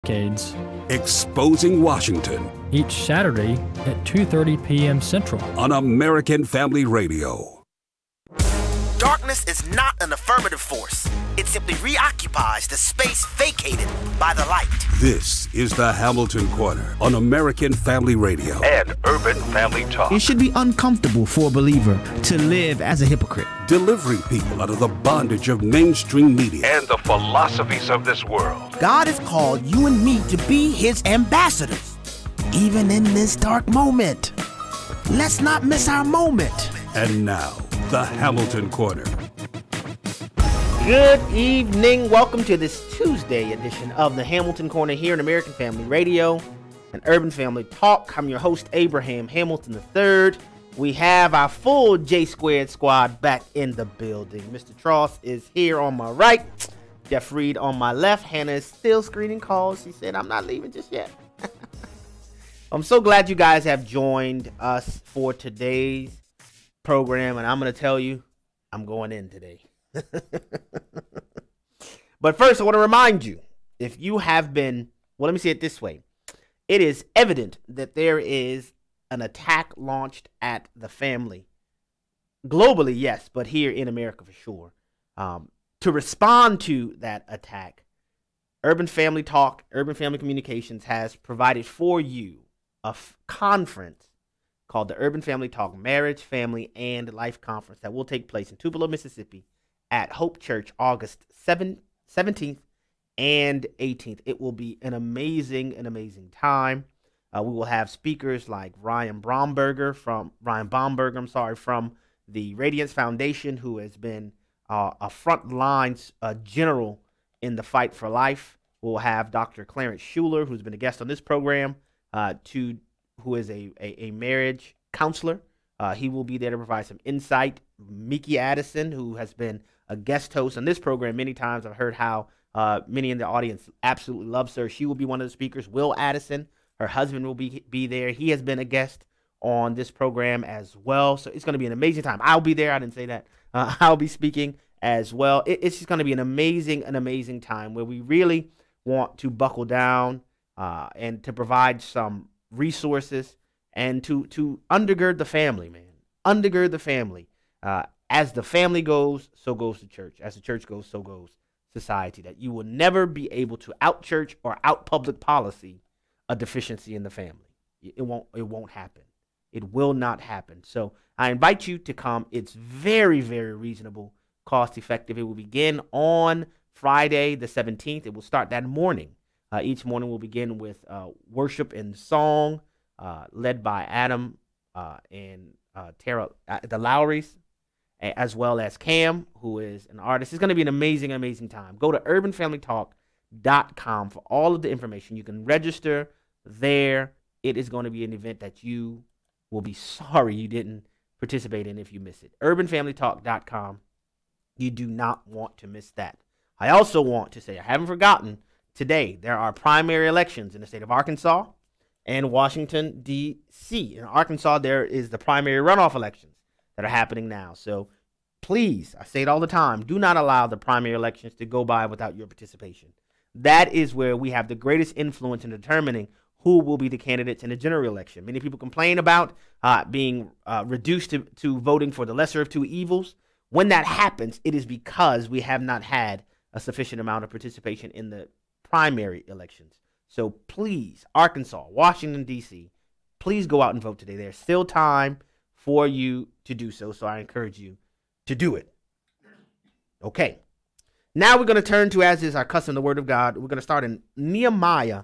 decades. Exposing Washington. Each Saturday at 2:30 p.m. Central. On American Family Radio. Darkness is not an affirmative force. It simply reoccupies the space vacated by the light. This is the Hamilton Corner on American Family Radio and Urban Family Talk. It should be uncomfortable for a believer to live as a hypocrite. Delivering people out of the bondage of mainstream media and the philosophies of this world. God has called you and me to be his ambassadors, even in this dark moment. Let's not miss our moment. And now, the Hamilton Corner. Good evening. Welcome to this Tuesday edition of the Hamilton Corner here on American Family Radio and Urban Family Talk. I'm your host, Abraham Hamilton III. We have our full J-Squared squad back in the building. Mr. Tross is here on my right. Jeff Reed on my left. Hannah is still screening calls. She said, I'm not leaving just yet. I'm so glad you guys have joined us for today's program. And I'm going to tell you, I'm going in today. But first, I want to remind you, if you have been, well, let me say it this way. It is evident that there is an attack launched at the family. Globally, yes, but here in America for sure. To respond to that attack, Urban Family Talk, Urban Family Communications has provided for you a conference called the Urban Family Talk Marriage, Family, and Life Conference that will take place in Tupelo, Mississippi at Hope Church August 17th and 18th. It will be an amazing time. We will have speakers like Ryan Baumberger from the Radiance Foundation, who has been a front lines general in the fight for life. We'll have Dr. Clarence Schuler, who's been a guest on this program, who is a marriage counselor. He will be there to provide some insight. Mickey Addison, who has been a guest host on this program many times. I've heard how many in the audience absolutely loves her. She will be one of the speakers. Will Addison, her husband, will be there. He has been a guest on this program as well. So it's going to be an amazing time. I'll be there. I didn't say that. I'll be speaking as well. It's just going to be an amazing time where we really want to buckle down and to provide some resources and to undergird the family, man. Undergird the family. As the family goes, so goes the church. As the church goes, so goes society. That you will never be able to out-church or out-public policy a deficiency in the family. It won't happen. It will not happen. So I invite you to come. It's very, very reasonable, cost-effective. It will begin on Friday the 17th. It will start that morning. Each morning we'll begin with worship and song led by Adam and Tara, the Lowrys, as well as Cam, who is an artist. It's going to be an amazing time. Go to urbanfamilytalk.com for all of the information. You can register there. It is going to be an event that you will be sorry you didn't participate in if you miss it. urbanfamilytalk.com. You do not want to miss that. I also want to say, I haven't forgotten, today there are primary elections in the state of Arkansas and Washington, D.C. In Arkansas, there is the primary runoff elections that are happening now. So please, I say it all the time, do not allow the primary elections to go by without your participation. That is where we have the greatest influence in determining who will be the candidates in the general election. Many people complain about being reduced to voting for the lesser of two evils. When that happens, it is because we have not had a sufficient amount of participation in the primary elections. So please, Arkansas, Washington, D.C., please go out and vote today. There's still time for you to do so, so I encourage you to do it. Okay. Now we're going to turn to, as is our custom, the Word of God. We're going to start in Nehemiah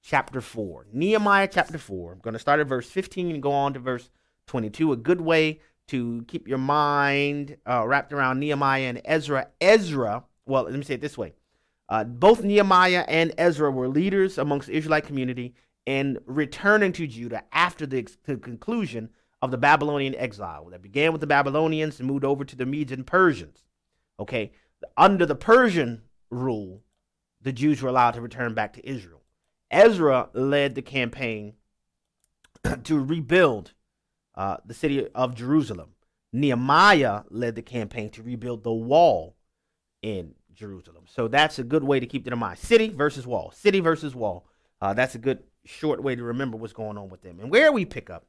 chapter 4. Nehemiah chapter 4. I'm going to start at verse 15 and go on to verse 22. A good way to keep your mind wrapped around Nehemiah and Ezra. Well, let me say it this way. Both Nehemiah and Ezra were leaders amongst the Israelite community in returning to Judah after the conclusion of the Babylonian exile that began with the Babylonians and moved over to the Medes and Persians. Okay, under the Persian rule, the Jews were allowed to return back to Israel. Ezra led the campaign to rebuild the city of Jerusalem. Nehemiah led the campaign to rebuild the wall in Jerusalem. So that's a good way to keep that in mind. City versus wall. City versus wall. That's a good short way to remember what's going on with them. And where we pick up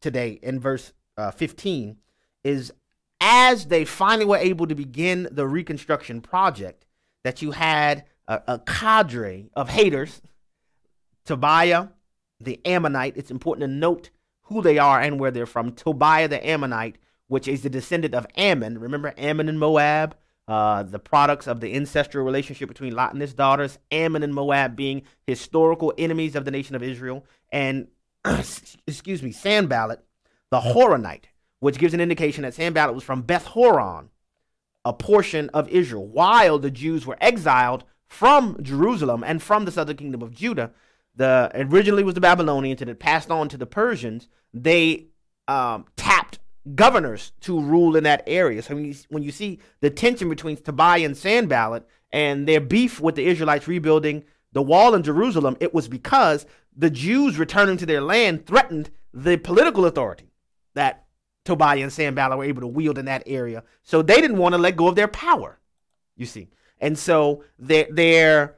today in verse 15 is as they finally were able to begin the reconstruction project, that you had a cadre of haters. Tobiah, the Ammonite. It's important to note who they are and where they're from. Tobiah, the Ammonite, which is the descendant of Ammon. Remember Ammon and Moab, the products of the ancestral relationship between Lot and his daughters. Ammon and Moab being historical enemies of the nation of Israel. And, excuse me, Sanballat, the Horonite, which gives an indication that Sanballat was from Beth Horon, a portion of Israel. While the Jews were exiled from Jerusalem and from the southern kingdom of Judah, originally was the Babylonians, and it passed on to the Persians. They tapped governors to rule in that area. So when you see the tension between Tobiah and Sanballat and their beef with the Israelites rebuilding the wall in Jerusalem, it was because the Jews returning to their land threatened the political authority that Tobiah and Sanballat were able to wield in that area. So they didn't want to let go of their power, you see. And so their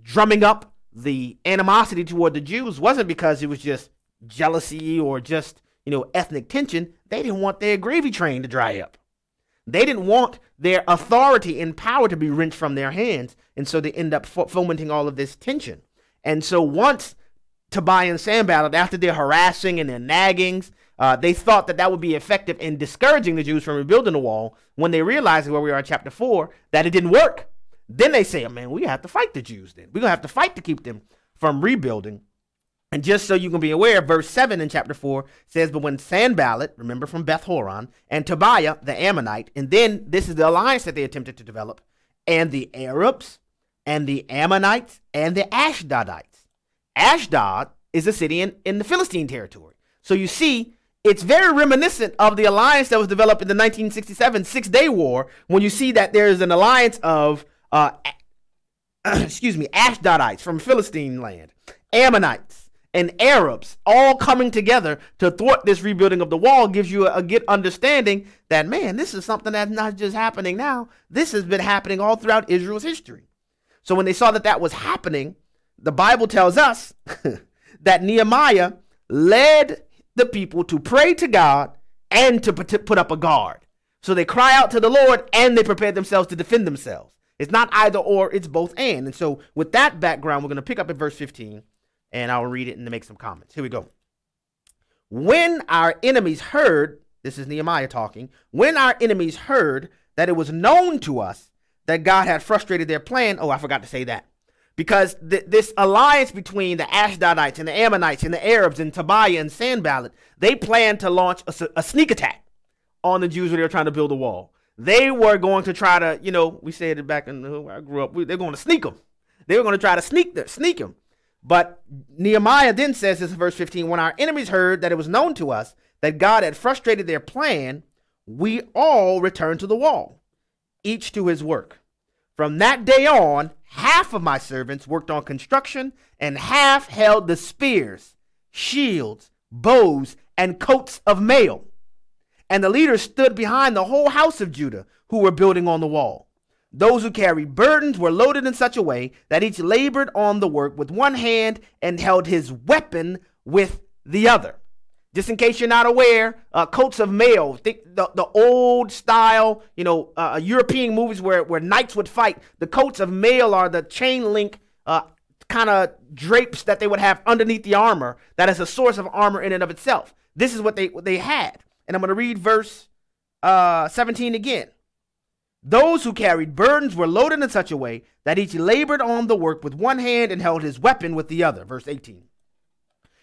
drumming up the animosity toward the Jews wasn't because it was just jealousy or just, ethnic tension. They didn't want their gravy train to dry up. They didn't want their authority and power to be wrenched from their hands. And so they end up fomenting all of this tension. And so once Tobiah and Sanballat, after their harassing and their naggings, they thought that would be effective in discouraging the Jews from rebuilding the wall. When they realized, where we are in chapter 4, that it didn't work, then they say, man, we have to fight the Jews then. We're going to have to fight to keep them from rebuilding. And just so you can be aware, verse 7 in chapter 4 says, but when Sanballat, remember from Beth Horon, and Tobiah, the Ammonite, and then this is the alliance that they attempted to develop, and the Arabs, and the Ammonites, and the Ashdodites. Ashdod is a city in the Philistine territory. So you see, it's very reminiscent of the alliance that was developed in the 1967 Six-Day War, when you see that there's an alliance of, Ashdodites from Philistine land, Ammonites, and Arabs all coming together to thwart this rebuilding of the wall. Gives you a good understanding that, man, this is something that's not just happening now. This has been happening all throughout Israel's history. So when they saw that was happening, the Bible tells us that Nehemiah led the people to pray to God and to put up a guard. So they cry out to the Lord and they prepare themselves to defend themselves. It's not either or, it's both and. And so with that background, we're going to pick up at verse 15. And I'll read it and make some comments. Here we go. When our enemies heard, this is Nehemiah talking, when our enemies heard that it was known to us that God had frustrated their plan. Oh, I forgot to say that. Because this alliance between the Ashdodites and the Ammonites and the Arabs and Tobiah and Sanballat, they planned to launch a sneak attack on the Jews when they were trying to build a wall. They were going to try to, we said it back in where I grew up, they're going to sneak them. They were going to try to sneak them. But Nehemiah then says this in verse 15, when our enemies heard that it was known to us that God had frustrated their plan, we all returned to the wall, each to his work. From that day on, half of my servants worked on construction and half held the spears, shields, bows, and coats of mail. And the leaders stood behind the whole house of Judah who were building on the wall. Those who carried burdens were loaded in such a way that each labored on the work with one hand and held his weapon with the other. Just in case you're not aware, coats of mail, the old style, European movies where knights would fight. The coats of mail are the chain link kind of drapes that they would have underneath the armor. That is a source of armor in and of itself. This is what they had. And I'm going to read verse 17 again. Those who carried burdens were loaded in such a way that each labored on the work with one hand and held his weapon with the other. Verse 18.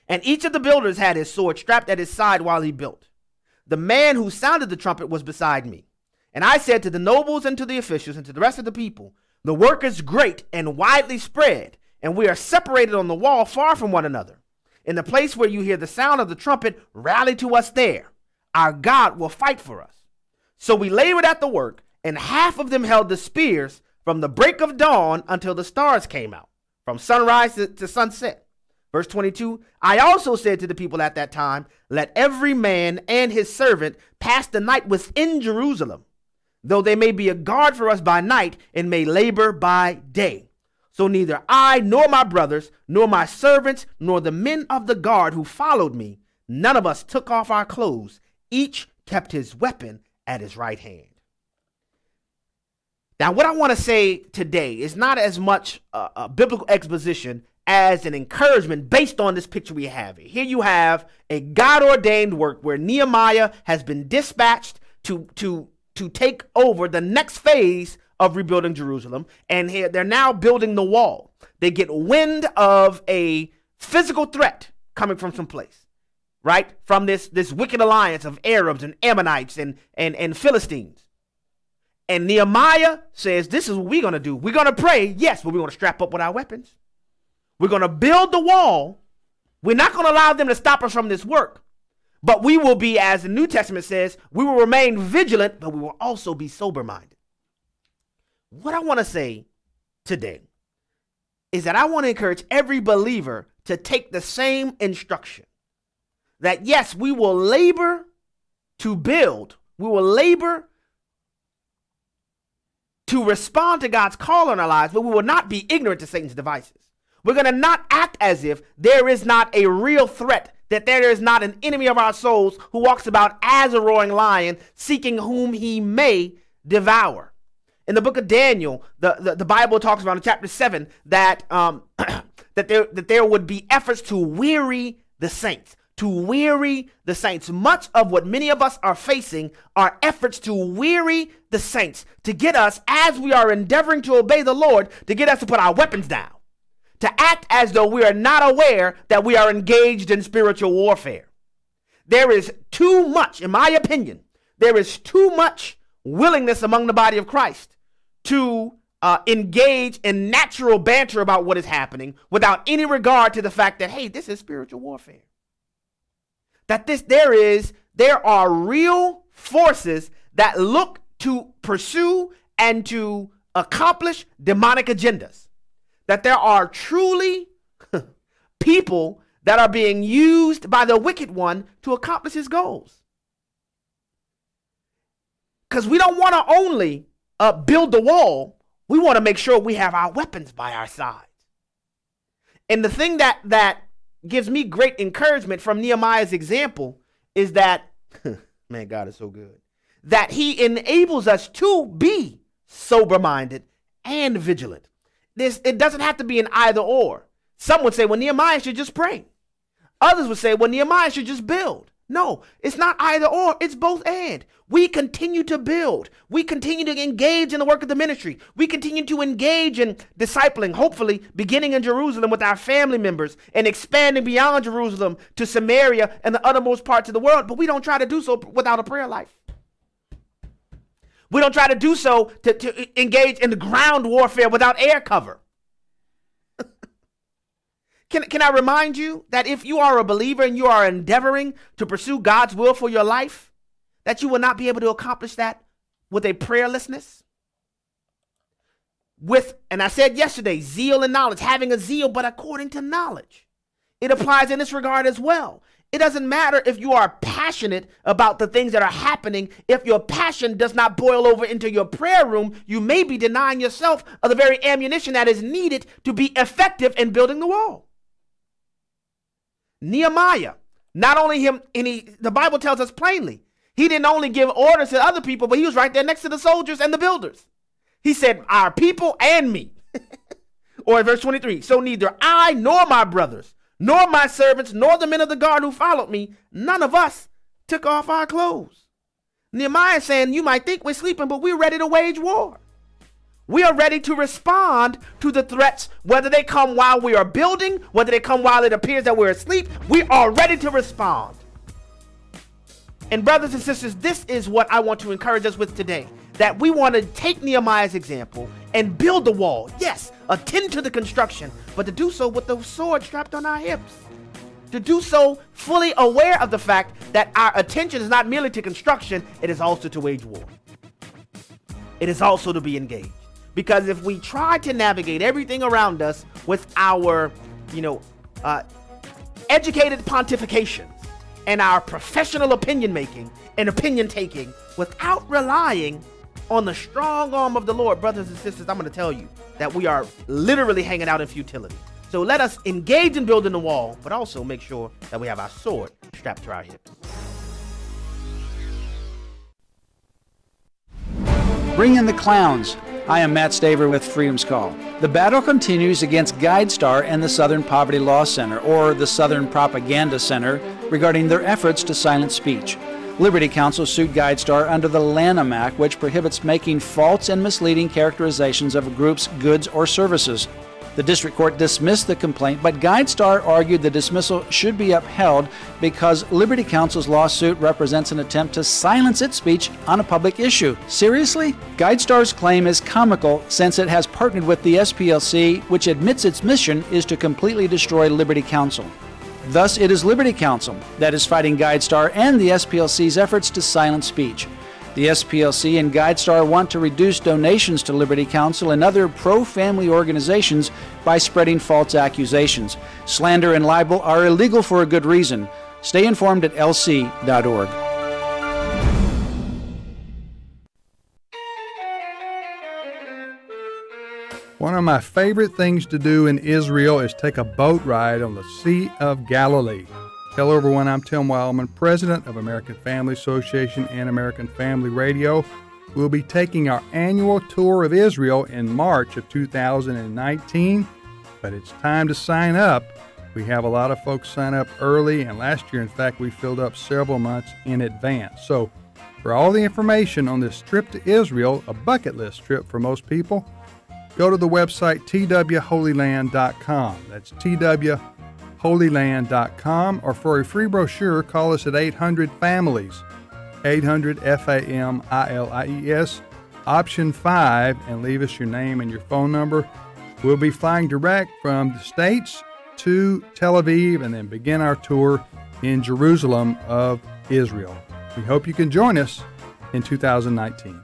And each of the builders had his sword strapped at his side while he built. The man who sounded the trumpet was beside me. And I said to the nobles and to the officials and to the rest of the people, the work is great and widely spread, and we are separated on the wall far from one another. In the place where you hear the sound of the trumpet, rally to us there. Our God will fight for us. So we labored at the work, and half of them held the spears from the break of dawn until the stars came out, from sunrise to sunset. Verse 22, I also said to the people at that time, let every man and his servant pass the night within Jerusalem. though they may be a guard for us by night and may labor by day. So neither I nor my brothers, nor my servants, nor the men of the guard who followed me, none of us took off our clothes. Each kept his weapon at his right hand. Now, what I want to say today is not as much a biblical exposition as an encouragement based on this picture we have here. Here you have a God-ordained work where Nehemiah has been dispatched to take over the next phase of rebuilding Jerusalem. And here they're now building the wall. They get wind of a physical threat coming from someplace, right? From this wicked alliance of Arabs and Ammonites and Philistines. And Nehemiah says, this is what we're going to do. We're going to pray, yes, but we're going to strap up with our weapons. We're going to build the wall. We're not going to allow them to stop us from this work. But we will be, as the New Testament says, we will remain vigilant, but we will also be sober-minded. What I want to say today is that I want to encourage every believer to take the same instruction. That yes, we will labor to build. We will labor to respond to God's call on our lives, but we will not be ignorant to Satan's devices. We're going to not act as if there is not a real threat, that there is not an enemy of our souls who walks about as a roaring lion, seeking whom he may devour. In the book of Daniel, the Bible talks about in chapter 7 that that there would be efforts to weary the saints. To weary the saints. Much of what many of us are facing are efforts to weary the saints, to get us, as we are endeavoring to obey the Lord, to get us to put our weapons down, to act as though we are not aware that we are engaged in spiritual warfare. There is too much, in my opinion, there is too much willingness among the body of Christ to engage in natural banter about what is happening without any regard to the fact that, hey, this is spiritual warfare. That there are real forces that look to pursue and to accomplish demonic agendas. That there are truly people that are being used by the wicked one to accomplish his goals. Because we don't want to only build the wall, we want to make sure we have our weapons by our sides. And the thing that gives me great encouragement from Nehemiah's example is that, man, God is so good, that he enables us to be sober-minded and vigilant. It doesn't have to be an either or. Some would say, well, Nehemiah should just pray. Others would say, well, Nehemiah should just build. No, it's not either or, it's both and. We continue to build. We continue to engage in the work of the ministry. We continue to engage in discipling, hopefully beginning in Jerusalem with our family members and expanding beyond Jerusalem to Samaria and the uttermost parts of the world. But we don't try to do so without a prayer life. We don't try to do so to engage in the ground warfare without air cover. Can I remind you that if you are a believer and you are endeavoring to pursue God's will for your life, that you will not be able to accomplish that with a prayerlessness? And I said yesterday, zeal and knowledge, having a zeal, but according to knowledge. It applies in this regard as well. It doesn't matter if you are passionate about the things that are happening. If your passion does not boil over into your prayer room, you may be denying yourself of the very ammunition that is needed to be effective in building the wall. Nehemiah, not only him, the Bible tells us plainly, he didn't only give orders to other people, but he was right there next to the soldiers and the builders. He said, our people and me. Or in verse 23, so neither I nor my brothers, nor my servants, nor the men of the guard who followed me, none of us took off our clothes. Nehemiah is saying, you might think we're sleeping, but we're ready to wage war. We are ready to respond to the threats, whether they come while we are building, whether they come while it appears that we're asleep. We are ready to respond. And brothers and sisters, this is what I want to encourage us with today, that we want to take Nehemiah's example and build the wall. Yes, attend to the construction, but to do so with the sword strapped on our hips. To do so fully aware of the fact that our attention is not merely to construction, it is also to wage war. It is also to be engaged. Because if we try to navigate everything around us with our, educated pontifications and our professional opinion making and opinion taking without relying on the strong arm of the Lord, brothers and sisters, I'm going to tell you that we are literally hanging out in futility. So let us engage in building the wall, but also make sure that we have our sword strapped to our hip. Bring in the clowns. I am Matt Staver with Freedom's Call. The battle continues against GuideStar and the Southern Poverty Law Center, or the Southern Propaganda Center, regarding their efforts to silence speech. Liberty Counsel sued GuideStar under the Lanham Act, which prohibits making false and misleading characterizations of a group's goods or services. The district court dismissed the complaint, but GuideStar argued the dismissal should be upheld because Liberty Counsel's lawsuit represents an attempt to silence its speech on a public issue. Seriously? GuideStar's claim is comical since it has partnered with the SPLC, which admits its mission is to completely destroy Liberty Counsel. Thus, it is Liberty Counsel that is fighting GuideStar and the SPLC's efforts to silence speech. The SPLC and GuideStar want to reduce donations to Liberty Counsel and other pro-family organizations by spreading false accusations. Slander and libel are illegal for a good reason. Stay informed at lc.org. One of my favorite things to do in Israel is take a boat ride on the Sea of Galilee. Hello everyone, I'm Tim Wildman, President of American Family Association and American Family Radio. We'll be taking our annual tour of Israel in March of 2019, but it's time to sign up. We have a lot of folks sign up early, and last year, in fact, we filled up several months in advance. So for all the information on this trip to Israel, a bucket list trip for most people, go to the website twholyland.com. That's twholyland.com, or for a free brochure, call us at 800-FAMILIES, 800-FAMILIES, option 5, and leave us your name and your phone number. We'll be flying direct from the States to Tel Aviv and then begin our tour in Jerusalem of Israel. We hope you can join us in 2019.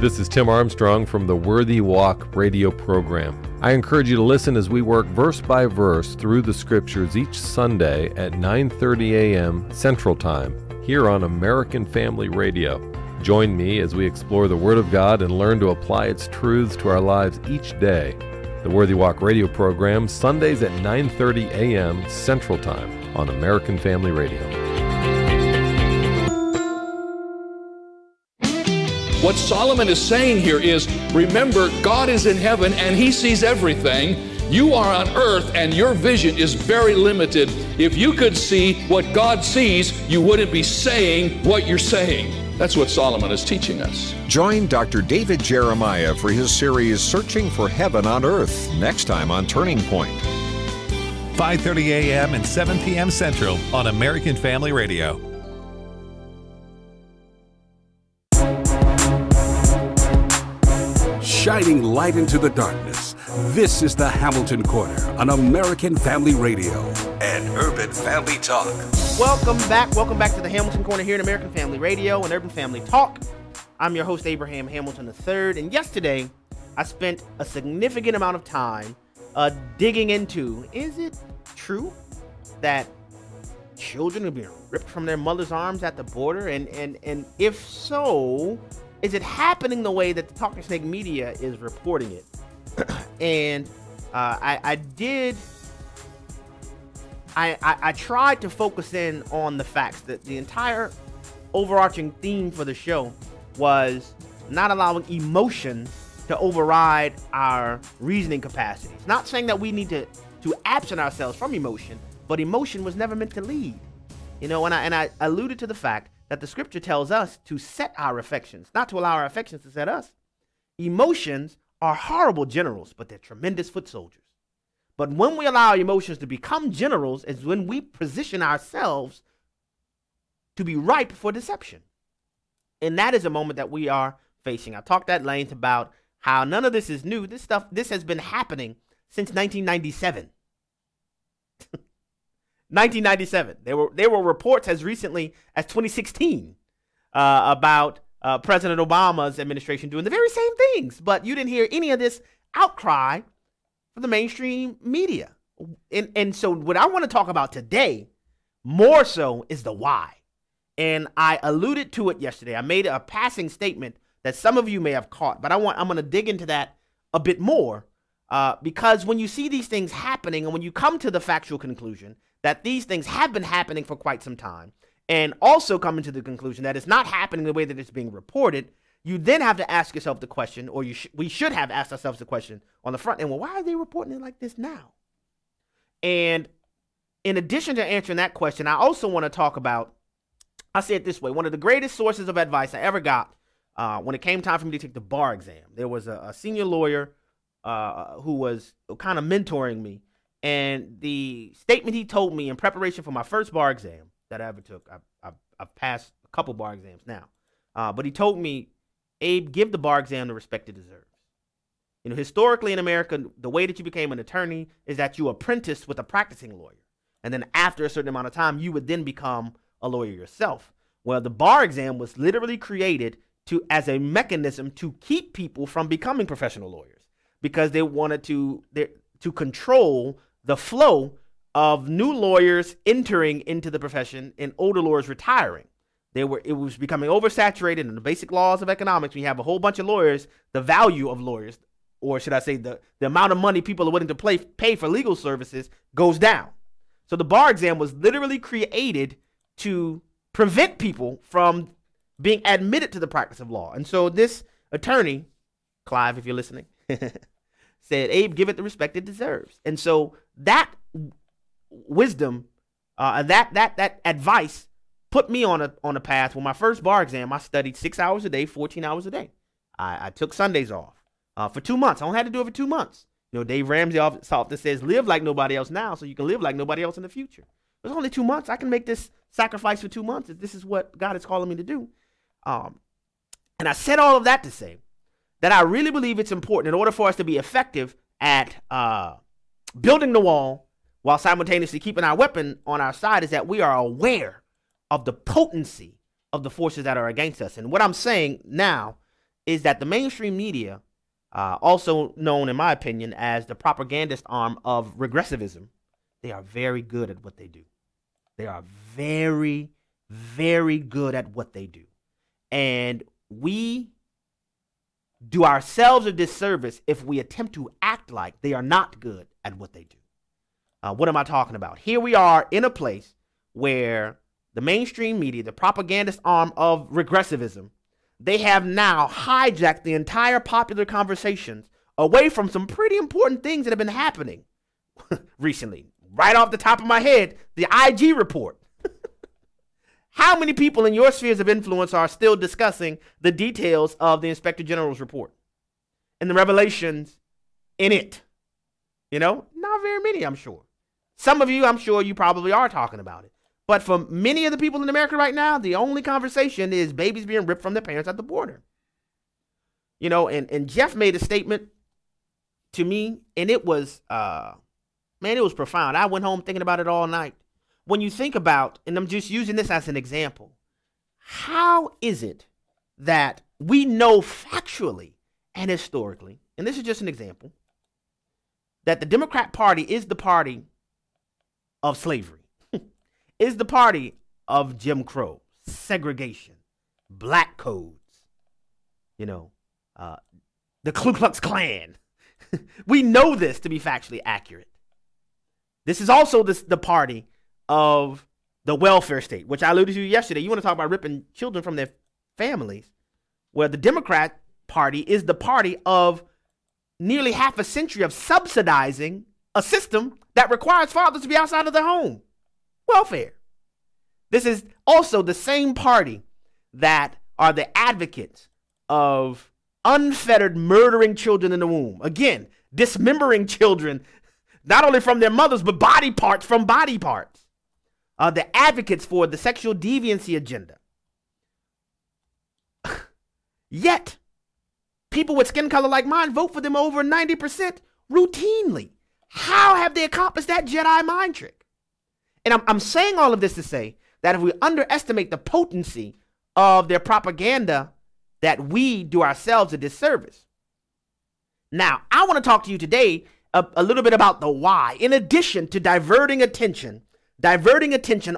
This is Tim Armstrong from the Worthy Walk radio program. I encourage you to listen as we work verse by verse through the scriptures each Sunday at 9:30 a.m. Central Time here on American Family Radio. Join me as we explore the Word of God and learn to apply its truths to our lives each day. The Worthy Walk radio program, Sundays at 9:30 a.m. Central Time on American Family Radio. What Solomon is saying here is, remember, God is in heaven and he sees everything. You are on earth and your vision is very limited. If you could see what God sees, you wouldn't be saying what you're saying. That's what Solomon is teaching us. Join Dr. David Jeremiah for his series, Searching for Heaven on Earth, next time on Turning Point. 5:30 a.m. and 7 p.m. Central on American Family Radio. Shining light into the darkness. This is the Hamilton Corner on American Family Radio and Urban Family Talk. Welcome back to the Hamilton Corner here in American Family Radio and Urban Family Talk. I'm your host, Abraham Hamilton III, and yesterday I spent a significant amount of time digging into, is it true that children are being ripped from their mother's arms at the border? And if so, is it happening the way that the Talking Snake media is reporting it? And I tried to focus in on the facts that the entire overarching theme for the show was not allowing emotion to override our reasoning capacities. Not saying that we need to absent ourselves from emotion, but emotion was never meant to lead. You know, and I alluded to the fact that the scripture tells us to set our affections, not to allow our affections to set us. Emotions are horrible generals, but they're tremendous foot soldiers. But when we allow emotions to become generals is when we position ourselves to be ripe for deception. And that is a moment that we are facing. I talked at length about how none of this is new. This has been happening since 1997. 1997. There were reports as recently as 2016 about President Obama's administration doing the very same things, but you didn't hear any of this outcry from the mainstream media. And so what I want to talk about today, more so, is the why. And I alluded to it yesterday. I made a passing statement that some of you may have caught, but I'm going to dig into that a bit more because when you see these things happening and when you come to the factual conclusion that these things have been happening for quite some time, and also coming to the conclusion that it's not happening the way that it's being reported, you then have to ask yourself the question, or we should have asked ourselves the question on the front end, well, why are they reporting it like this now? And in addition to answering that question, I also want to talk about, I'll say it this way, one of the greatest sources of advice I ever got when it came time for me to take the bar exam. There was a senior lawyer who was kind of mentoring me, and the statement he told me in preparation for my first bar exam that I ever took, I've passed a couple bar exams now, but he told me, Abe, give the bar exam the respect it deserves. You know, historically in America, the way that you became an attorney is that you apprenticed with a practicing lawyer. And then after a certain amount of time, you would then become a lawyer yourself. Well, the bar exam was literally created as a mechanism to keep people from becoming professional lawyers because they wanted to control the flow of new lawyers entering into the profession and older lawyers retiring. It was becoming oversaturated in the basic laws of economics. When you have a whole bunch of lawyers, the value of lawyers, or should I say the amount of money people are willing to pay for legal services goes down. So the bar exam was literally created to prevent people from being admitted to the practice of law. And so this attorney, Clive, if you're listening, said, Abe, give it the respect it deserves. And so that wisdom and that advice put me on a path. When my first bar exam, I studied 6 hours a day, 14 hours a day. I took Sundays off for 2 months. I only had to do it for 2 months. You know, Dave Ramsey often says, live like nobody else now so you can live like nobody else in the future. It was only 2 months. I can make this sacrifice for 2 months if this is what God is calling me to do. And I said all of that to say that I really believe it's important in order for us to be effective at building the wall while simultaneously keeping our weapon on our side is that we are aware of the potency of the forces that are against us. And what I'm saying now is that the mainstream media, also known, in my opinion, as the propagandist arm of regressivism, they are very good at what they do. They are very, very good at what they do. And we do ourselves a disservice if we attempt to act like they are not good at what they do. What am I talking about? Here we are in a place where the mainstream media, the propagandist arm of regressivism, they have now hijacked the entire popular conversations away from some pretty important things that have been happening recently. Right off the top of my head, the IG report. How many people in your spheres of influence are still discussing the details of the Inspector General's report and the revelations in it? You know, not very many, I'm sure. Some of you, I'm sure you probably are talking about it. But for many of the people in America right now, the only conversation is babies being ripped from their parents at the border. You know, and Jeff made a statement to me, and it was, man, it was profound. I went home thinking about it all night. When you think about, and I'm just using this as an example, how is it that we know factually and historically, and this is just an example, that the Democrat Party is the party of slavery? Is the party of Jim Crow, segregation, black codes, you know, the Ku Klux Klan. We know this to be factually accurate. This is also the party of the welfare state, which I alluded to yesterday. You want to talk about ripping children from their families? Well, the Democrat Party is the party of nearly half a century of subsidizing a system that requires fathers to be outside of their home. Welfare. This is also the same party that are the advocates of unfettered murdering children in the womb. Again, dismembering children, not only from their mothers, but body parts from body parts. The advocates for the sexual deviancy agenda. Yet, people with skin color like mine vote for them over 90% routinely. How have they accomplished that Jedi mind trick? And I'm saying all of this to say that if we underestimate the potency of their propaganda, that we do ourselves a disservice. Now, I want to talk to you today a little bit about the why, in addition to diverting attention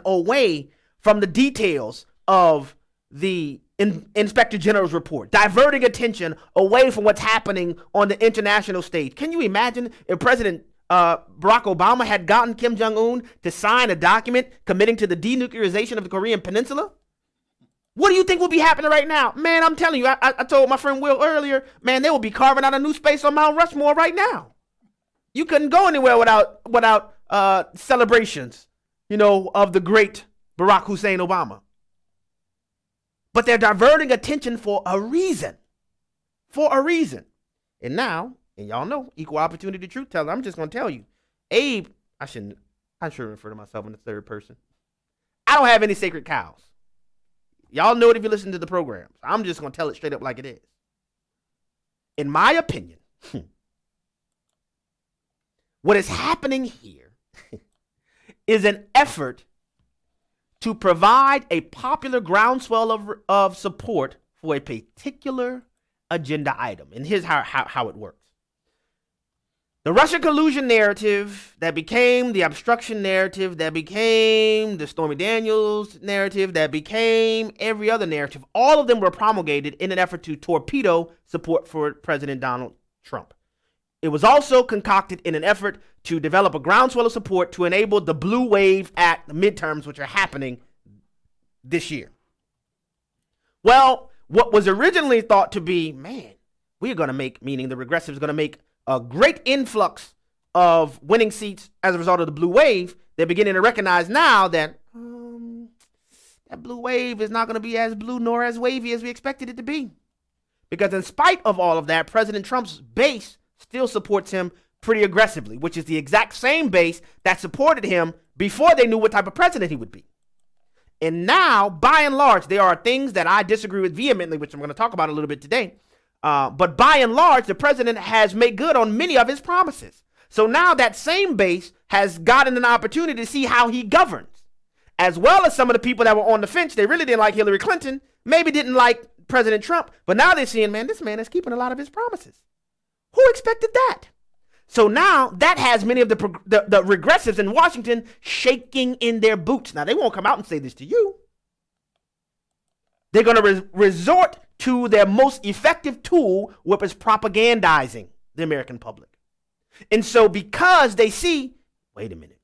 away from the details of the Inspector General's report, diverting attention away from what's happening on the international stage. Can you imagine if President Barack Obama had gotten Kim Jong-un to sign a document committing to the denuclearization of the Korean Peninsula? What do you think will be happening right now? Man, I'm telling you, I told my friend Will earlier, man, they will be carving out a new space on Mount Rushmore right now. You couldn't go anywhere without celebrations, of the great Barack Hussein Obama. But they're diverting attention for a reason. And now, and y'all know, equal opportunity truth teller, I'm just going to tell you, Abe, I shouldn't refer to myself in the third person. I don't have any sacred cows. Y'all know it if you listen to the programs. I'm just going to tell it straight up like it is. In my opinion, what is happening here is an effort to provide a popular groundswell of support for a particular agenda item. And here's how it works. The Russia collusion narrative that became the obstruction narrative, that became the Stormy Daniels narrative, that became every other narrative, all of them were promulgated in an effort to torpedo support for President Donald Trump. It was also concocted in an effort to develop a groundswell of support to enable the blue wave at the midterms, which are happening this year. Well, what was originally thought to be, man, we're going to make, meaning the regressives going to make a great influx of winning seats as a result of the blue wave, they're beginning to recognize now that that blue wave is not going to be as blue nor as wavy as we expected it to be. Because in spite of all of that, President Trump's base still supports him pretty aggressively, which is the exact same base that supported him before they knew what type of president he would be. And now, by and large, there are things that I disagree with vehemently, which I'm going to talk about a little bit today. But by and large, the president has made good on many of his promises. So now that same base has gotten an opportunity to see how he governs, as well as some of the people that were on the fence. They really didn't like Hillary Clinton, maybe didn't like President Trump, but now they're seeing, man, this man is keeping a lot of his promises. Who expected that? So now that has many of the regressives in Washington shaking in their boots. Now, they won't come out and say this to you. They're going to resort to their most effective tool, which is propagandizing the American public. And so because they see, wait a minute,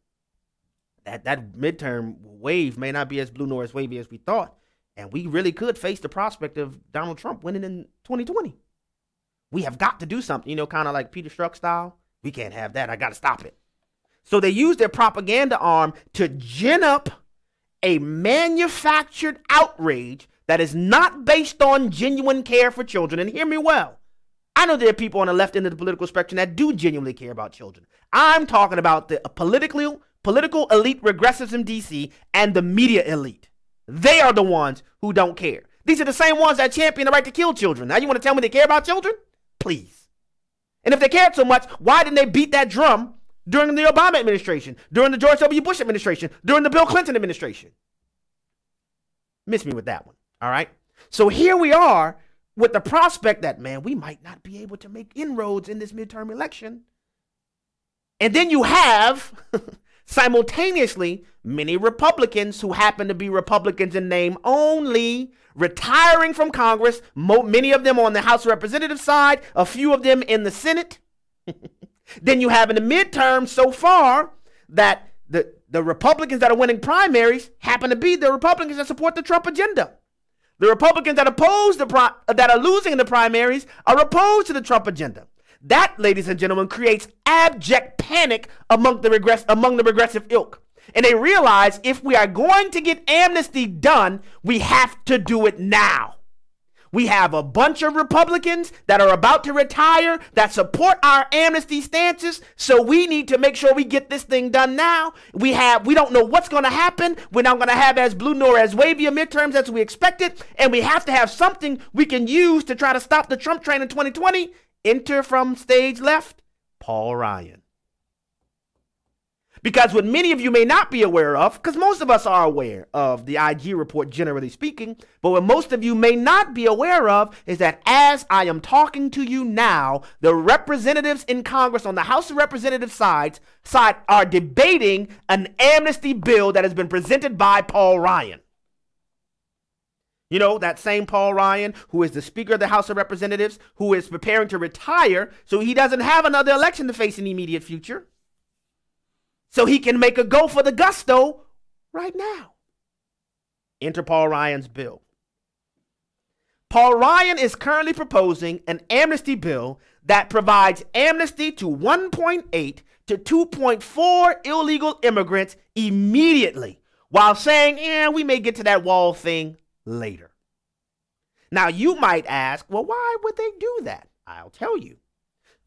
that midterm wave may not be as blue nor as wavy as we thought, and we really could face the prospect of Donald Trump winning in 2020. We have got to do something, kind of like Peter Strzok style. We can't have that. I got to stop it. So they use their propaganda arm to gin up a manufactured outrage that is not based on genuine care for children. And hear me well. I know there are people on the left end of the political spectrum that do genuinely care about children. I'm talking about the political elite regressives in D.C. and the media elite. They are the ones who don't care. These are the same ones that champion the right to kill children. Now you want to tell me they care about children? Please. And if they cared so much, why didn't they beat that drum during the Obama administration, during the George W. Bush administration, during the Bill Clinton administration? Miss me with that one. All right. So here we are with the prospect that, man, we might not be able to make inroads in this midterm election. And then you have simultaneously many Republicans who happen to be Republicans in name only, retiring from Congress, many of them on the House of Representatives side, a few of them in the Senate. Then you have in the midterm so far that the Republicans that are winning primaries happen to be the Republicans that support the Trump agenda. The Republicans that that are losing in the primaries are opposed to the Trump agenda. That, ladies and gentlemen, creates abject panic among the regressive ilk. And they realize if we are going to get amnesty done, we have to do it now. We have a bunch of Republicans that are about to retire that support our amnesty stances. So we need to make sure we get this thing done now. We don't know what's going to happen. We're not going to have as blue nor as wavy a midterms as we expected. And we have to have something we can use to try to stop the Trump train in 2020. Enter from stage left, Paul Ryan. Because what many of you may not be aware of, because most of us are aware of the IG report generally speaking, but what most of you may not be aware of is that as I am talking to you now, the representatives in Congress on the House of Representatives side are debating an amnesty bill that has been presented by Paul Ryan. You know, that same Paul Ryan, who is the Speaker of the House of Representatives, who is preparing to retire so he doesn't have another election to face in the immediate future. So he can make a go for the gusto right now. Enter Paul Ryan's bill. Paul Ryan is currently proposing an amnesty bill that provides amnesty to 1.8 to 2.4 illegal immigrants immediately, while saying, we may get to that wall thing later. Now, you might ask, well, why would they do that? I'll tell you.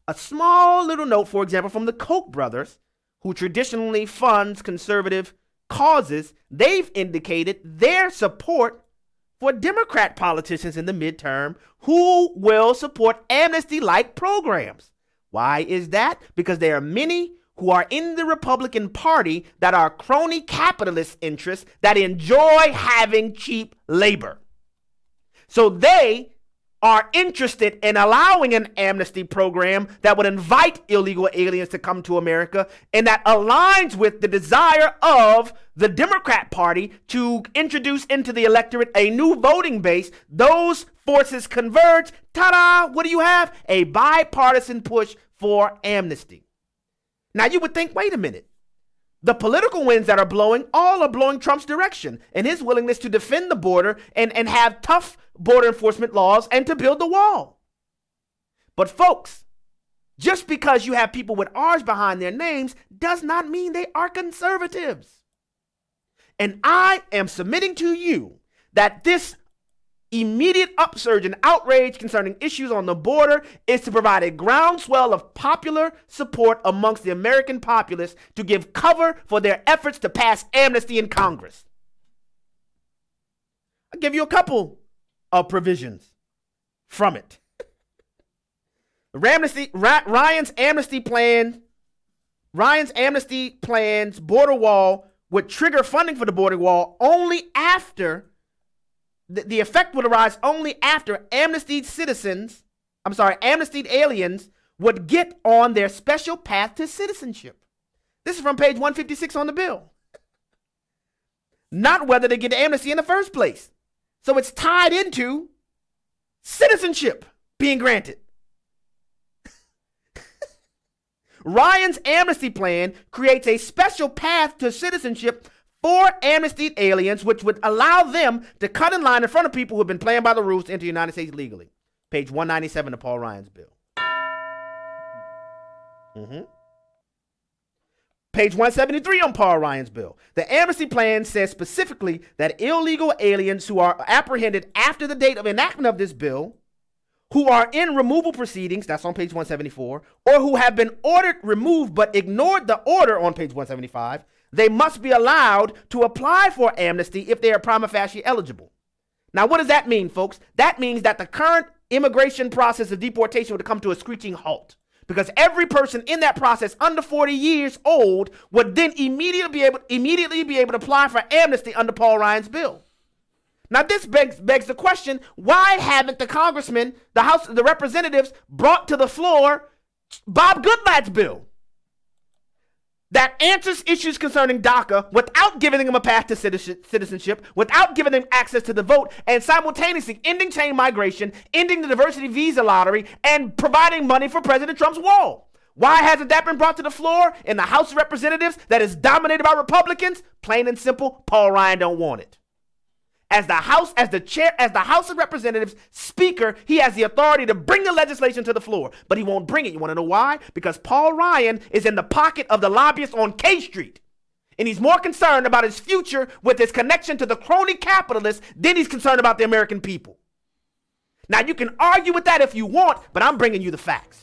A small little note, for example, from the Koch brothers, who traditionally funds conservative causes, they've indicated their support for Democrat politicians in the midterm who will support amnesty-like programs. Why is that? Because there are many who are in the Republican Party that are crony capitalist interests that enjoy having cheap labor. So they are interested in allowing an amnesty program that would invite illegal aliens to come to America, and that aligns with the desire of the Democrat Party to introduce into the electorate a new voting base. Those forces converge. Ta-da! What do you have? A bipartisan push for amnesty. Now you would think, wait a minute. The political winds that are blowing, all are blowing Trump's direction and his willingness to defend the border and have tough border enforcement laws and to build the wall. But folks, just because you have people with R's behind their names does not mean they are conservatives. And I am submitting to you that this immediate upsurge in outrage concerning issues on the border is to provide a groundswell of popular support amongst the American populace to give cover for their efforts to pass amnesty in Congress. I'll give you a couple of provisions from it. Ryan's amnesty plan's border wall would trigger funding for the border wall only after the effect would arise only after amnestied aliens would get on their special path to citizenship. This is from page 156 on the bill. Not whether they get amnesty in the first place. So it's tied into citizenship being granted. Ryan's amnesty plan creates a special path to citizenship for amnestied aliens, which would allow them to cut in line in front of people who have been playing by the rules to enter the United States legally. Page 197 of Paul Ryan's bill. Page 173 on Paul Ryan's bill. The amnesty plan says specifically that illegal aliens who are apprehended after the date of enactment of this bill, who are in removal proceedings, that's on page 174, or who have been ordered removed but ignored the order on page 175, they must be allowed to apply for amnesty if they are prima facie eligible. Now, what does that mean, folks? That means that the current immigration process of deportation would come to a screeching halt, because every person in that process under 40 years old would then immediately be able to apply for amnesty under Paul Ryan's bill. Now, this begs the question, why haven't the congressmen, the representatives, brought to the floor Bob Goodlatte's bill that answers issues concerning DACA without giving them a path to citizenship, without giving them access to the vote, and simultaneously ending chain migration, ending the diversity visa lottery, and providing money for President Trump's wall? Why hasn't that been brought to the floor in the House of Representatives that is dominated by Republicans? Plain and simple, Paul Ryan don't want it. As the House of Representatives Speaker, he has the authority to bring the legislation to the floor, but he won't bring it. You want to know why? Because Paul Ryan is in the pocket of the lobbyists on K Street, and he's more concerned about his future with his connection to the crony capitalists than he's concerned about the American people. Now, you can argue with that if you want, but I'm bringing you the facts.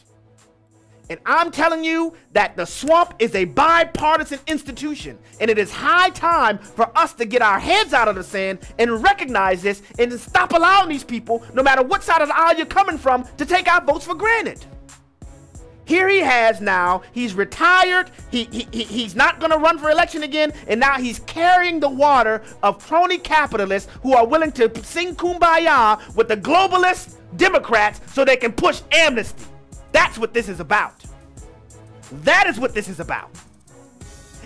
And I'm telling you that the swamp is a bipartisan institution, and it is high time for us to get our heads out of the sand and recognize this and to stop allowing these people, no matter what side of the aisle you're coming from, to take our votes for granted. Here he has now, he's retired, he's not going to run for election again, and now he's carrying the water of crony capitalists who are willing to sing kumbaya with the globalist Democrats so they can push amnesty. That's what this is about. That is what this is about.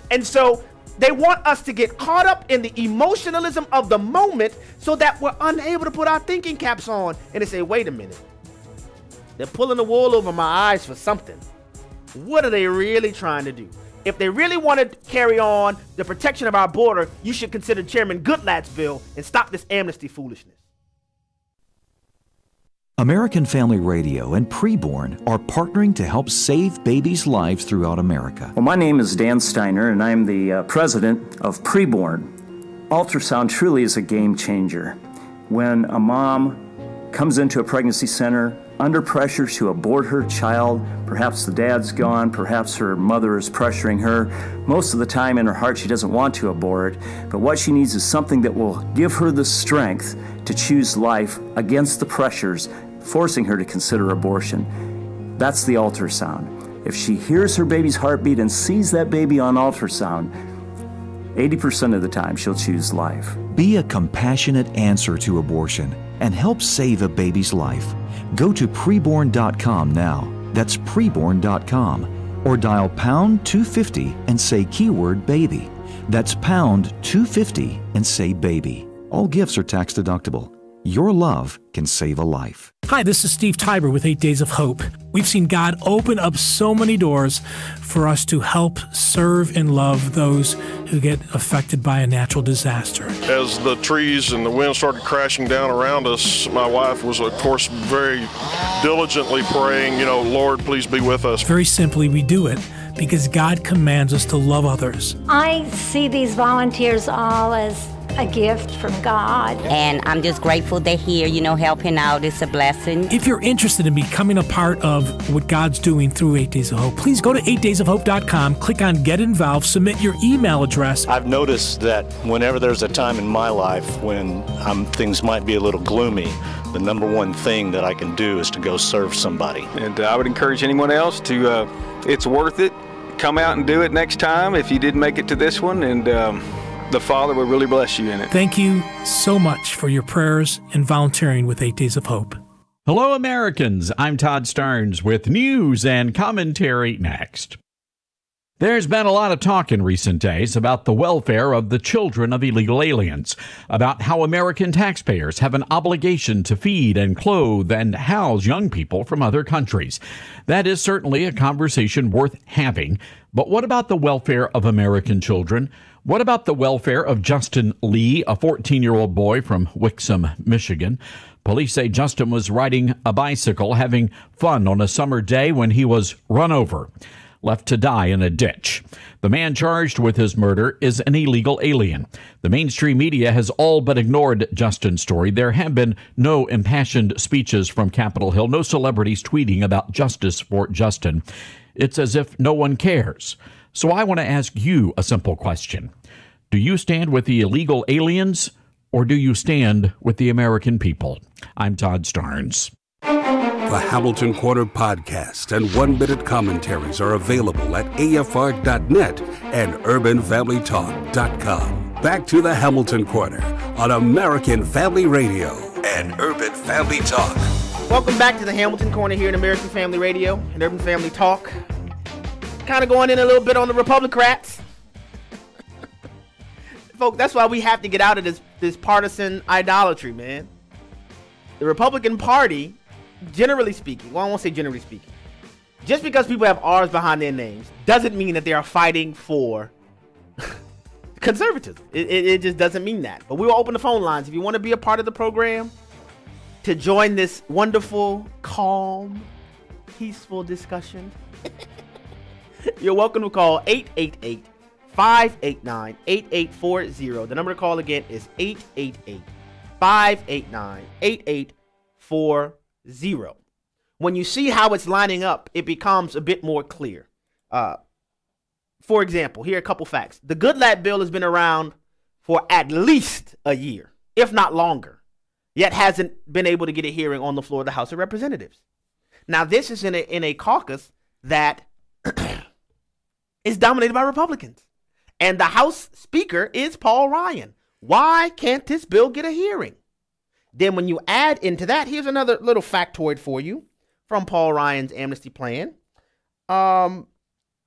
And so They want us to get caught up in the emotionalism of the moment so that we're unable to put our thinking caps on. And they say, wait a minute. They're pulling the wool over my eyes for something. What are they really trying to do? If they really want to carry on the protection of our border, you should consider Chairman Goodlatte's bill and stop this amnesty foolishness. American Family Radio and Preborn are partnering to help save babies' lives throughout America. Well, my name is Dan Steiner, and I'm the president of Preborn. Ultrasound truly is a game changer. When a mom comes into a pregnancy center under pressure to abort her child, perhaps the dad's gone, perhaps her mother is pressuring her. Most of the time in her heart she doesn't want to abort, but what she needs is something that will give her the strength to choose life against the pressures forcing her to consider abortion. That's the ultrasound. If she hears her baby's heartbeat and sees that baby on ultrasound, 80% of the time she'll choose life. Be a compassionate answer to abortion and help save a baby's life. Go to preborn.com now. That's preborn.com. Or dial pound 250 and say keyword baby. That's pound 250 and say baby. All gifts are tax deductible. Your love can save a life. Hi, this is Steve Tiber with 8 Days of Hope. We've seen God open up so many doors for us to help serve and love those who get affected by a natural disaster. As the trees and the wind started crashing down around us, my wife was, of course, very diligently praying, Lord, please be with us. Very simply, we do it because God commands us to love others. I see these volunteers all as a gift from God. And I'm just grateful they're here, helping out. It's a blessing. If you're interested in becoming a part of what God's doing through 8 Days of Hope, please go to 8daysofhope.com, click on Get Involved, submit your email address. I've noticed that whenever there's a time in my life when things might be a little gloomy, the number one thing that I can do is to go serve somebody. And I would encourage anyone else to, it's worth it. Come out and do it next time if you didn't make it to this one, and the Father will really bless you in it. Thank you so much for your prayers and volunteering with 8 Days of Hope. Hello, Americans. I'm Todd Starnes with news and commentary next. There's been a lot of talk in recent days about the welfare of the children of illegal aliens, about how American taxpayers have an obligation to feed and clothe and house young people from other countries. That is certainly a conversation worth having. But what about the welfare of American children? What about the welfare of Justin Lee, a 14-year-old boy from Wixom, Michigan? Police say Justin was riding a bicycle having fun on a summer day when he was run over, left to die in a ditch. The man charged with his murder is an illegal alien. The mainstream media has all but ignored Justin's story. There have been no impassioned speeches from Capitol Hill, no celebrities tweeting about justice for Justin. It's as if no one cares. So I want to ask you a simple question. Do you stand with the illegal aliens, or do you stand with the American people? I'm Todd Starnes. The Hamilton Corner podcast and one-minute commentaries are available at afr.net and urbanfamilytalk.com. Back to the Hamilton Corner on American Family Radio and Urban Family Talk. Welcome back to the Hamilton Corner here in American Family Radio and Urban Family Talk. Kind of going in a little bit on the Republicrats. Folks, that's why we have to get out of this partisan idolatry, man. The Republican Party, generally speaking, well, I won't say generally speaking, just because people have R's behind their names doesn't mean that they are fighting for conservatism. It just doesn't mean that. But we will open the phone lines if you want to be a part of the program to join this wonderful, calm, peaceful discussion. You're welcome to call 888-589-8840. The number to call again is 888-589-8840. When you see how it's lining up, it becomes a bit more clear. For example, here are a couple facts. The Goodlatte Bill has been around for at least a year, if not longer, yet hasn't been able to get a hearing on the floor of the House of Representatives. Now, this is in a caucus that is dominated by Republicans. And the House Speaker is Paul Ryan. Why can't this bill get a hearing? Then when you add into that, here's another little factoid for you from Paul Ryan's amnesty plan. Paul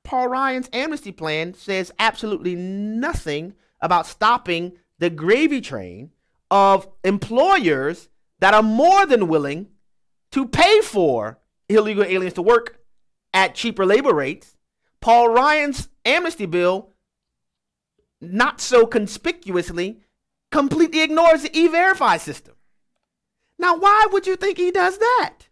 Paul Ryan's amnesty plan says absolutely nothing about stopping the gravy train of employers that are more than willing to pay for illegal aliens to work at cheaper labor rates. Paul Ryan's amnesty bill, not so conspicuously, completely ignores the E-Verify system. Now, why would you think he does that?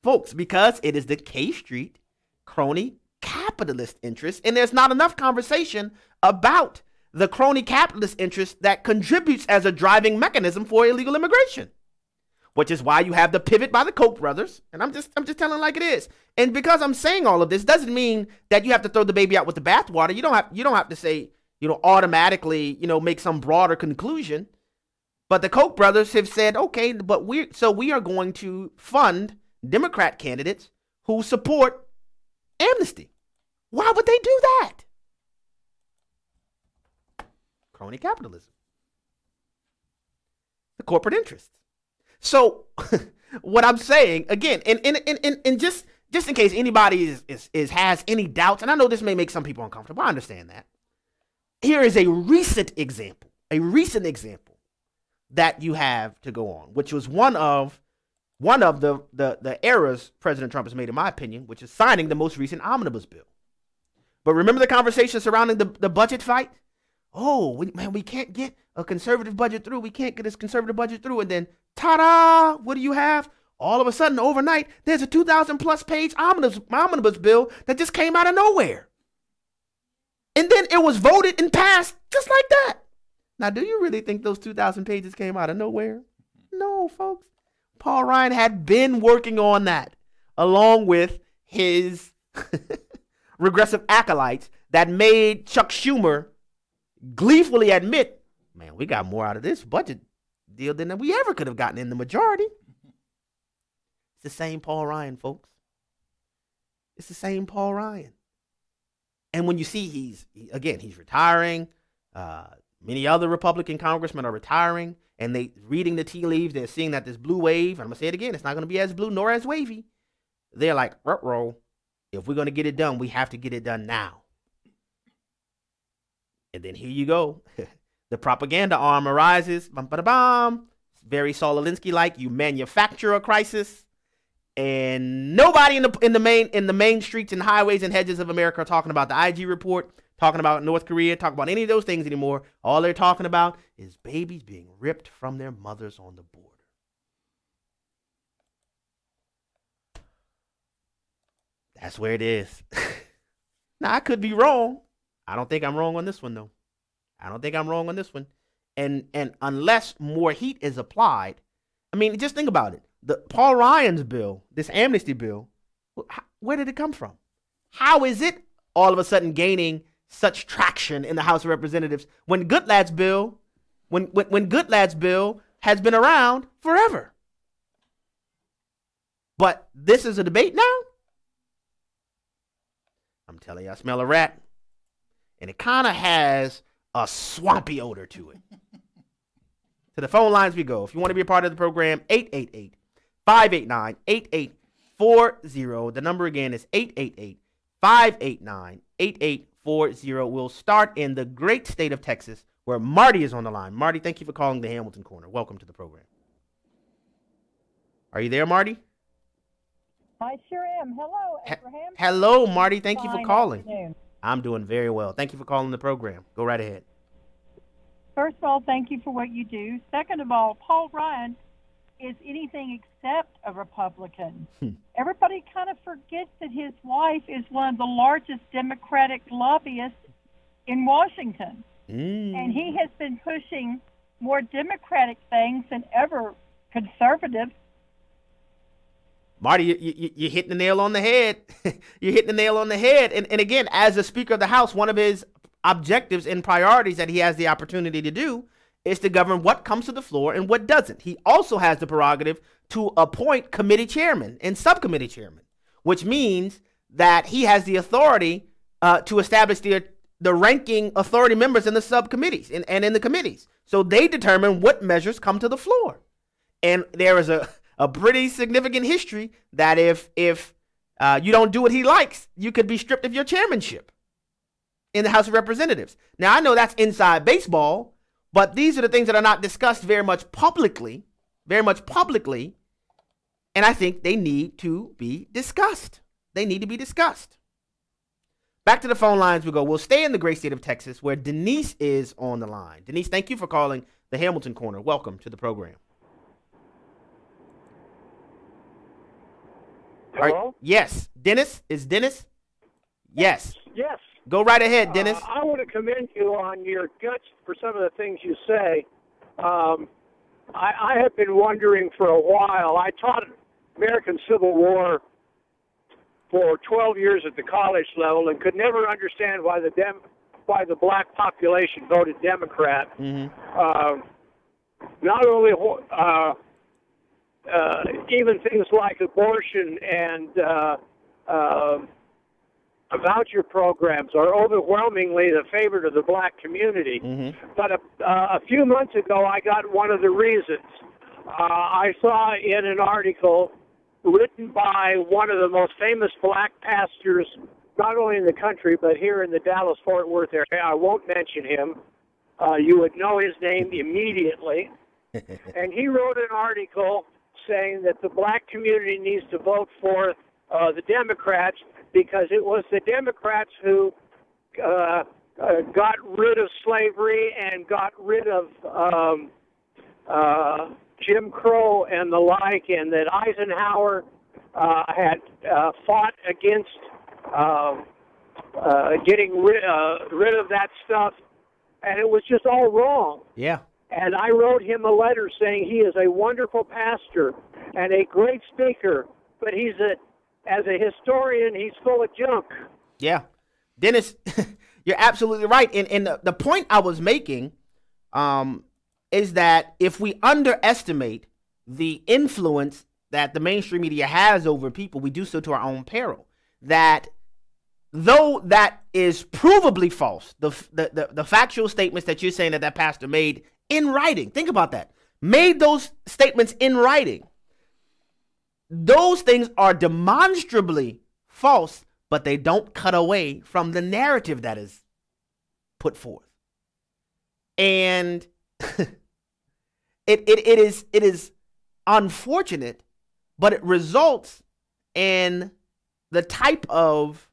Folks, because it is the K Street crony capitalist interest, and there's not enough conversation about the crony capitalist interest that contributes as a driving mechanism for illegal immigration, which is why you have the pivot by the Koch brothers. And I'm just telling it like it is. And because I'm saying all of this doesn't mean that you have to throw the baby out with the bathwater. You don't have to say, automatically, make some broader conclusion. But the Koch brothers have said, okay, but we are going to fund Democrat candidates who support amnesty. Why would they do that? Crony capitalism. The corporate interests. So what I'm saying, again, and just in case anybody has any doubts, and I know this may make some people uncomfortable, I understand that. Here is a recent example that you have to go on, which was one of the errors President Trump has made, in my opinion, which is signing the most recent omnibus bill. But remember the conversation surrounding the budget fight? Oh, we can't get a conservative budget through. We can't get this conservative budget through. And then, ta-da, what do you have? All of a sudden, overnight, there's a 2,000-plus page omnibus bill that just came out of nowhere. And then it was voted and passed just like that. Now, do you really think those 2,000 pages came out of nowhere? No, folks. Paul Ryan had been working on that along with his regressive acolytes that made Chuck Schumer gleefully admit, man, we got more out of this budget deal than we ever could have gotten in the majority. It's the same Paul Ryan, folks. It's the same Paul Ryan. And when you see he's retiring, many other Republican congressmen are retiring, and they reading the tea leaves, they're seeing that this blue wave, and I'm going to say it again, it's not going to be as blue nor as wavy. They're like, ruh-roh, if we're going to get it done, we have to get it done now. And then here you go. The propaganda arm arises. Bum-ba-da-bum. It's very Saul Alinsky-like. You manufacture a crisis, and nobody in the main streets and highways and hedges of America are talking about the IG report, talking about North Korea, talking about any of those things anymore. All they're talking about is babies being ripped from their mothers on the border. That's where it is. Now, I could be wrong. I don't think I'm wrong on this one, though. I don't think I'm wrong on this one. And unless more heat is applied, I mean, just think about it. The Paul Ryan's bill, this amnesty bill, where did it come from? How is it all of a sudden gaining such traction in the House of Representatives when Goodlatte's bill, when Goodlatte's bill has been around forever? But this is a debate now? I'm telling you, I smell a rat. And it kind of has a swampy odor to it. To the phone lines we go. If you want to be a part of the program, 888-589-8840. The number again is 888-589-8840. We'll start in the great state of Texas, where Marty is on the line. Marty, thank you for calling the Hamilton Corner. Welcome to the program. Are you there, Marty? I sure am. Hello, Abraham. Hello, Marty. Thank you for calling. Afternoon. I'm doing very well. Thank you for calling the program. Go right ahead. First of all, thank you for what you do. Second of all, Paul Ryan is anything except a Republican. Everybody kind of forgets that his wife is one of the largest Democratic lobbyists in Washington. And he has been pushing more Democratic things than ever conservative. Marty, you're hitting the nail on the head. You're hitting the nail on the head. And again, as the Speaker of the House, one of his objectives and priorities that he has the opportunity to do is to govern what comes to the floor and what doesn't. He also has the prerogative to appoint committee chairman and subcommittee chairman, which means that he has the authority to establish the ranking authority members in the subcommittees and in the committees. So they determine what measures come to the floor. And there is a pretty significant history that if You don't do what he likes, you could be stripped of your chairmanship in the House of Representatives. Now, I know that's inside baseball, but these are the things that are not discussed very much publicly, and I think they need to be discussed. They need to be discussed. Back to the phone lines we go. We'll stay in the great state of Texas, where Denise is on the line. Denise, thank you for calling the Hamilton Corner. Welcome to the program. Hello? Yes. Dennis? Is Dennis? Yes. Yes. Go right ahead, Dennis. I want to commend you on your guts for some of the things you say. I have been wondering for a while. I taught American Civil War for 12 years at the college level and could never understand why the black population voted Democrat. Not only even things like abortion and voucher programs are overwhelmingly the favorite of the black community. But a few months ago, I got one of the reasons. I saw in an article written by one of the most famous black pastors, not only in the country, but here in the Dallas-Fort Worth area. I won't mention him. You would know his name immediately. And he wrote an article saying that the black community needs to vote for the Democrats because it was the Democrats who got rid of slavery and got rid of Jim Crow and the like, and that Eisenhower had fought against getting rid of that stuff, and it was just all wrong. Yeah. And I wrote him a letter saying he is a wonderful pastor and a great speaker, but as a historian, he's full of junk. Yeah. Dennis, you're absolutely right. And the point I was making is that if we underestimate the influence that the mainstream media has over people, we do so to our own peril. That though that is provably false, the factual statements that you're saying that pastor made in writing, think about that, made those statements in writing. Those things are demonstrably false, but they don't cut away from the narrative that is put forth. And it is unfortunate, but it results in the type of,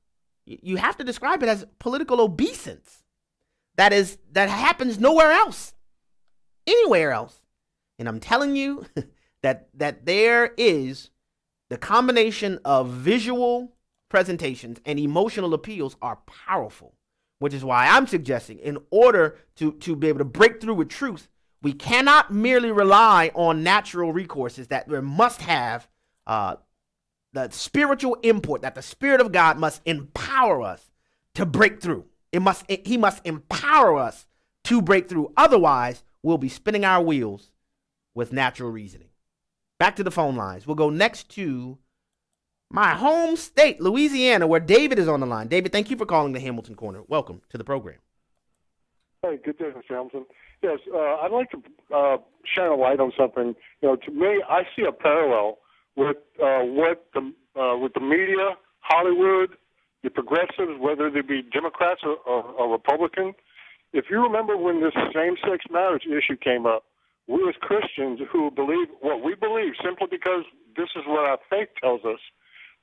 you have to describe it as political obeisance that happens nowhere else, anywhere else. And I'm telling you that there is the combination of visual presentations and emotional appeals are powerful, which is why I'm suggesting in order to be able to break through with truth, we cannot merely rely on natural recourses, that we must have the spiritual import, that the Spirit of God must empower us to break through. He must empower us to break through. Otherwise, we'll be spinning our wheels with natural reasoning. Back to the phone lines. We'll go next to my home state, Louisiana, where David is on the line. David, thank you for calling the Hamilton Corner. Welcome to the program. Hey, good day, Mr. Hamilton. Yes, I'd like to shine a light on something. To me, I see a parallel with with the media, Hollywood, the progressives, whether they be Democrats or Republican. If you remember when this same-sex marriage issue came up, we as Christians who believe what we believe simply because this is what our faith tells us,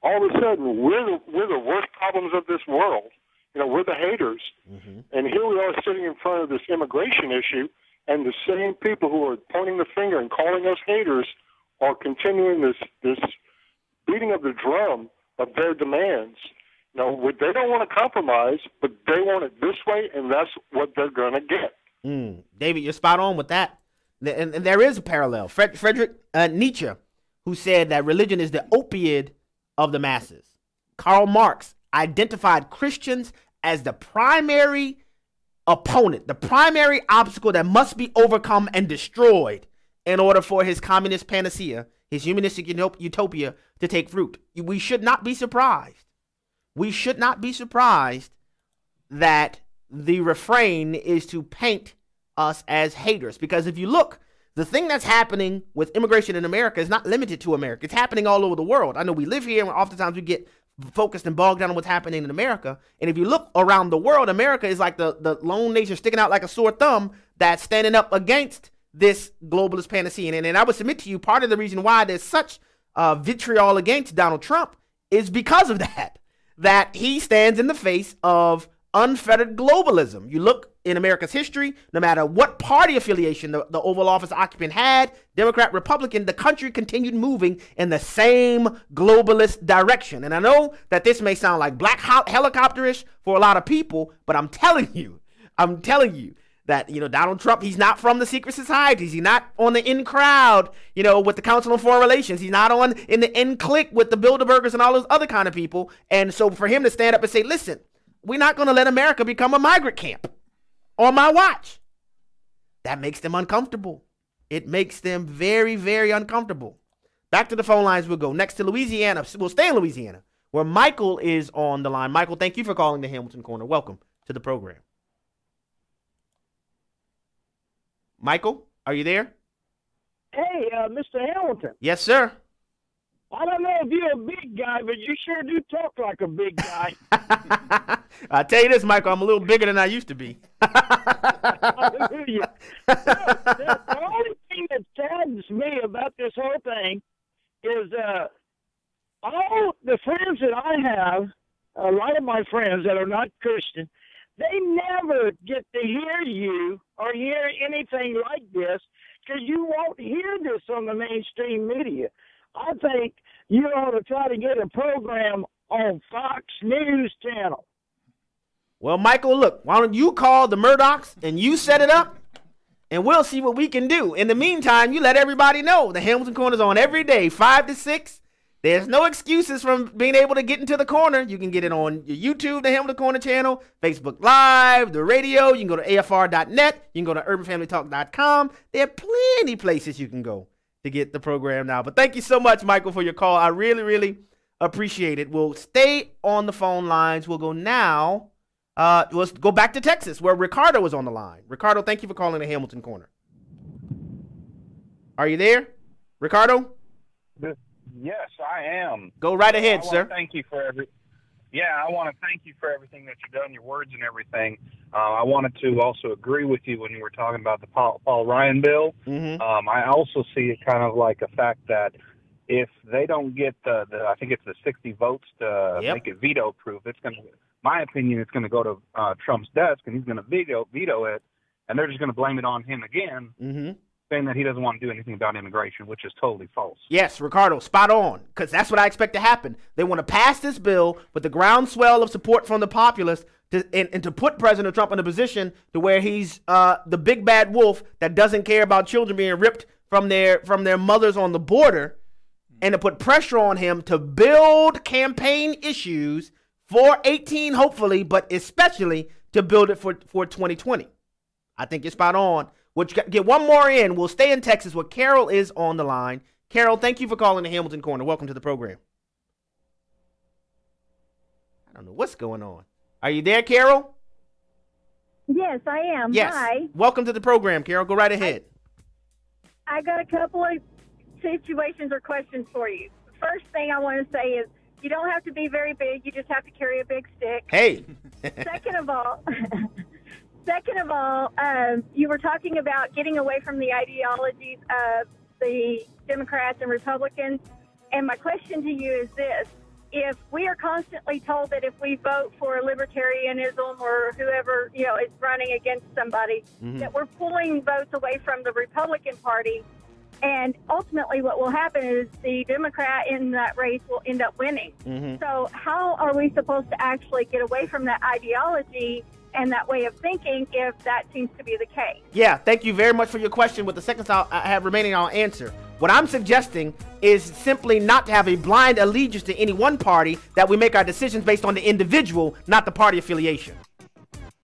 all of a sudden we're the worst problems of this world. We're the haters. And here we are sitting in front of this immigration issue, and the same people who are pointing the finger and calling us haters are continuing this beating of the drum of their demands. They don't want to compromise, but they want it this way, and that's what they're going to get. David, you're spot on with that. And there is a parallel. Friedrich Nietzsche, who said that religion is the opiate of the masses. Karl Marx identified Christians as the primary opponent, the primary obstacle that must be overcome and destroyed in order for his communist panacea, his humanistic utopia, to take fruit. We should not be surprised. We should not be surprised that the refrain is to paint us as haters. Because if you look, the thing that's happening with immigration in America is not limited to America. It's happening all over the world. I know we live here, and oftentimes we get focused and bogged down on what's happening in America. And if you look around the world, America is like the lone nation sticking out like a sore thumb that's standing up against this globalist panacea. And I would submit to you, part of the reason why there's such vitriol against Donald Trump is because of that he stands in the face of unfettered globalism. You look in America's history, no matter what party affiliation the Oval Office occupant had, Democrat, Republican, the country continued moving in the same globalist direction. And I know that this may sound like black helicopterish for a lot of people, but I'm telling you that, Donald Trump, he's not from the secret societies. He's not on the in crowd, with the Council on Foreign Relations. He's not in the in clique with the Bilderbergers and all those other kind of people. And so for him to stand up and say, listen, we're not going to let America become a migrant camp on my watch, that makes them uncomfortable. It makes them very, very uncomfortable. Back to the phone lines we'll go. Next to Louisiana. We'll stay in Louisiana, where Michael is on the line. Michael, thank you for calling the Hamilton Corner. Welcome to the program. Michael, are you there? Hey, Mr. Hamilton. Yes, sir. I don't know if you're a big guy, but you sure do talk like a big guy. I'll tell you this, Michael, I'm a little bigger than I used to be. Hallelujah. The only thing that saddens me about this whole thing is all the friends that I have, a lot of my friends that are not Christian, they never get to hear you or hear anything like this because you won't hear this on the mainstream media. I think you ought to try to get a program on Fox News Channel. Well, Michael, look, why don't you call the Murdochs and you set it up, and we'll see what we can do. In the meantime, you let everybody know the Hamilton Corner is on every day, 5 to 6. There's no excuses from being able to get into the corner. You can get it on your YouTube, the Hamilton Corner channel, Facebook Live, the radio. You can go to afr.net. You can go to urbanfamilytalk.com. There are plenty places you can go to get the program now. But thank you so much, Michael, for your call. I really, really appreciate it. We'll stay on the phone lines. We'll go now. Let's go back to Texas, where Ricardo is on the line. Ricardo, thank you for calling the Hamilton Corner. Are you there, Ricardo? Yes, I am. Go right ahead, sir. Thank you for I want to thank you for everything that you've done, your words and everything. I wanted to also agree with you when you were talking about the Paul Ryan bill. Mm-hmm. I also see it kind of like a fact that if they don't get the I think it's the 60 votes to make it veto-proof, it's going to, my opinion, it's going to go to Trump's desk, and he's going to veto it, and they're just going to blame it on him again, saying that he doesn't want to do anything about immigration, which is totally false. Yes, Ricardo, spot on, because that's what I expect to happen. They want to pass this bill with the groundswell of support from the populace and to put President Trump in a position to where he's the big bad wolf that doesn't care about children being ripped from their mothers on the border, and to put pressure on him to build campaign issues for 18, hopefully, but especially to build it for 2020. I think you're spot on. We'll get one more in. We'll stay in Texas where Carol is on the line. Carol, thank you for calling the Hamilton Corner. Welcome to the program. I don't know what's going on. Are you there, Carol? Yes, I am. Yes. Hi. Welcome to the program, Carol. Go right ahead. I got a couple of situations or questions for you. First thing I want to say is you don't have to be very big. You just have to carry a big stick. Hey. Second of all, you were talking about getting away from the ideologies of the Democrats and Republicans. And my question to you is this. If we are constantly told that if we vote for libertarianism or whoever, is running against somebody, that we're pulling votes away from the Republican Party, and ultimately what will happen is the Democrat in that race will end up winning. So how are we supposed to actually get away from that ideology and that way of thinking if that seems to be the case? Yeah, thank you very much for your question. With the seconds I have remaining, I'll answer. What I'm suggesting is simply not to have a blind allegiance to any one party, that we make our decisions based on the individual, not the party affiliation.